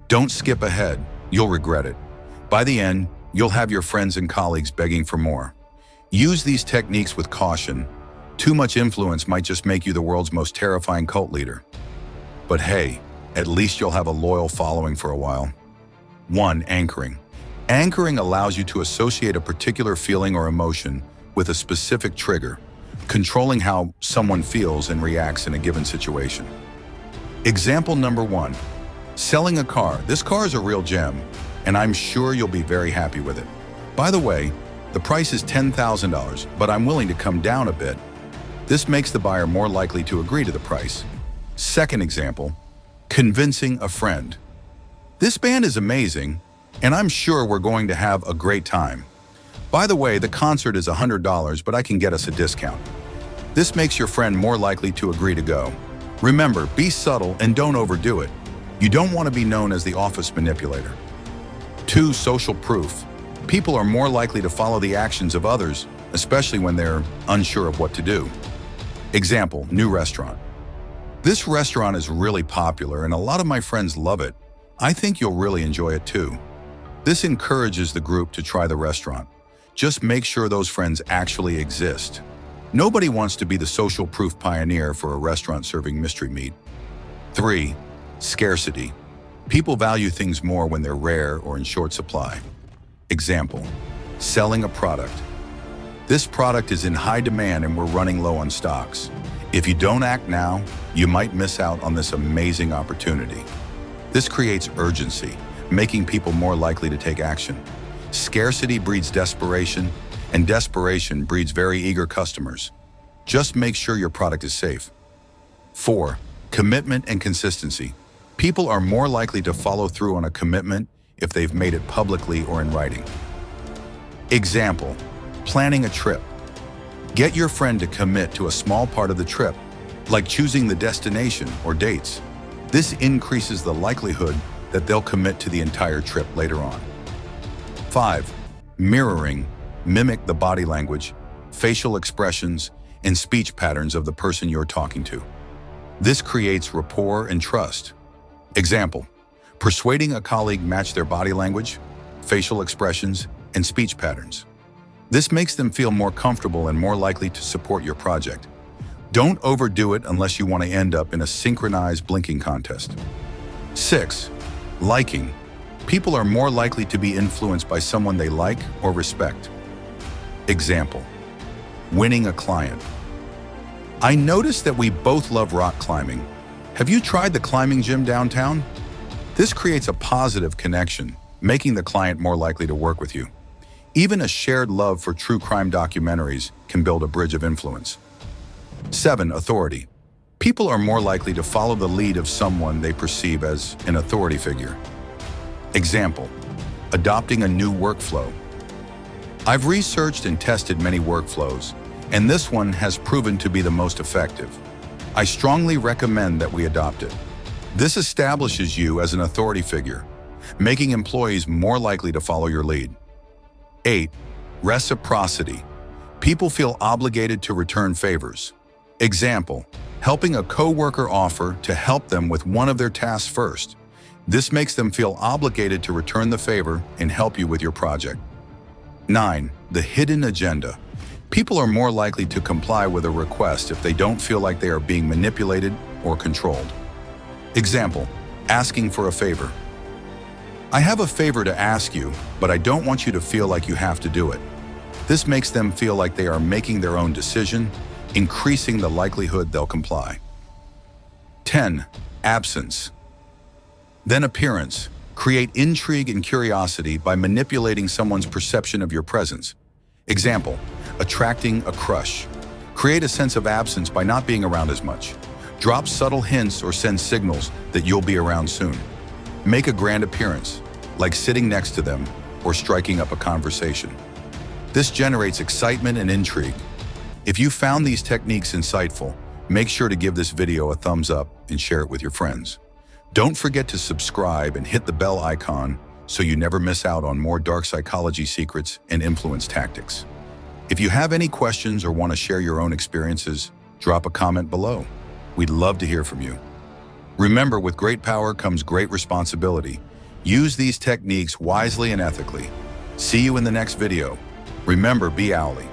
Don't skip ahead, you'll regret it. By the end, you'll have your friends and colleagues begging for more. Use these techniques with caution. Too much influence might just make you the world's most terrifying cult leader. But hey, at least you'll have a loyal following for a while. 1. Anchoring. Anchoring allows you to associate a particular feeling or emotion with a specific trigger, controlling how someone feels and reacts in a given situation. Example number 1. Selling a car. This car is a real gem, and I'm sure you'll be very happy with it. By the way, the price is $10,000, but I'm willing to come down a bit. This makes the buyer more likely to agree to the price. Second example, convincing a friend. This band is amazing, and I'm sure we're going to have a great time. By the way, the concert is $100, but I can get us a discount. This makes your friend more likely to agree to go. Remember, be subtle and don't overdo it. You don't want to be known as the office manipulator. 2. Social proof. People are more likely to follow the actions of others, especially when they're unsure of what to do. Example, new restaurant. This restaurant is really popular and a lot of my friends love it. I think you'll really enjoy it too. This encourages the group to try the restaurant. Just make sure those friends actually exist. Nobody wants to be the social proof pioneer for a restaurant serving mystery meat. 3. Scarcity. People value things more when they're rare or in short supply. Example, selling a product. This product is in high demand and we're running low on stocks. If you don't act now, you might miss out on this amazing opportunity. This creates urgency, making people more likely to take action. Scarcity breeds desperation, and desperation breeds very eager customers. Just make sure your product is safe. 4. Commitment and consistency. People are more likely to follow through on a commitment if they've made it publicly or in writing. Example, planning a trip. Get your friend to commit to a small part of the trip, like choosing the destination or dates. This increases the likelihood that they'll commit to the entire trip later on. 5. Mirroring. Mimic the body language, facial expressions, and speech patterns of the person you're talking to. This creates rapport and trust. Example, persuading a colleague match their body language, facial expressions, and speech patterns. This makes them feel more comfortable and more likely to support your project. Don't overdo it unless you want to end up in a synchronized blinking contest. 6. Liking. People are more likely to be influenced by someone they like or respect. Example, winning a client. I noticed that we both love rock climbing. Have you tried the climbing gym downtown? This creates a positive connection, making the client more likely to work with you. Even a shared love for true crime documentaries can build a bridge of influence. 7. Authority. People are more likely to follow the lead of someone they perceive as an authority figure. Example, adopting a new workflow. I've researched and tested many workflows, and this one has proven to be the most effective. I strongly recommend that we adopt it. This establishes you as an authority figure, making employees more likely to follow your lead. 8. Reciprocity. People feel obligated to return favors. Example, helping a coworker offer to help them with one of their tasks first. This makes them feel obligated to return the favor and help you with your project. 9. The hidden agenda. People are more likely to comply with a request if they don't feel like they are being manipulated or controlled. Example, asking for a favor. I have a favor to ask you, but I don't want you to feel like you have to do it. This makes them feel like they are making their own decision, increasing the likelihood they'll comply. 10. Absence. Then appearance. Create intrigue and curiosity by manipulating someone's perception of your presence. Example, attracting a crush. Create a sense of absence by not being around as much. Drop subtle hints or send signals that you'll be around soon. Make a grand appearance, like sitting next to them or striking up a conversation. This generates excitement and intrigue. If you found these techniques insightful, make sure to give this video a thumbs up and share it with your friends. Don't forget to subscribe and hit the bell icon so you never miss out on more dark psychology secrets and influence tactics. If you have any questions or want to share your own experiences, drop a comment below. We'd love to hear from you. Remember, with great power comes great responsibility, Use these techniques wisely and ethically. See you in the next video. Remember, be owly.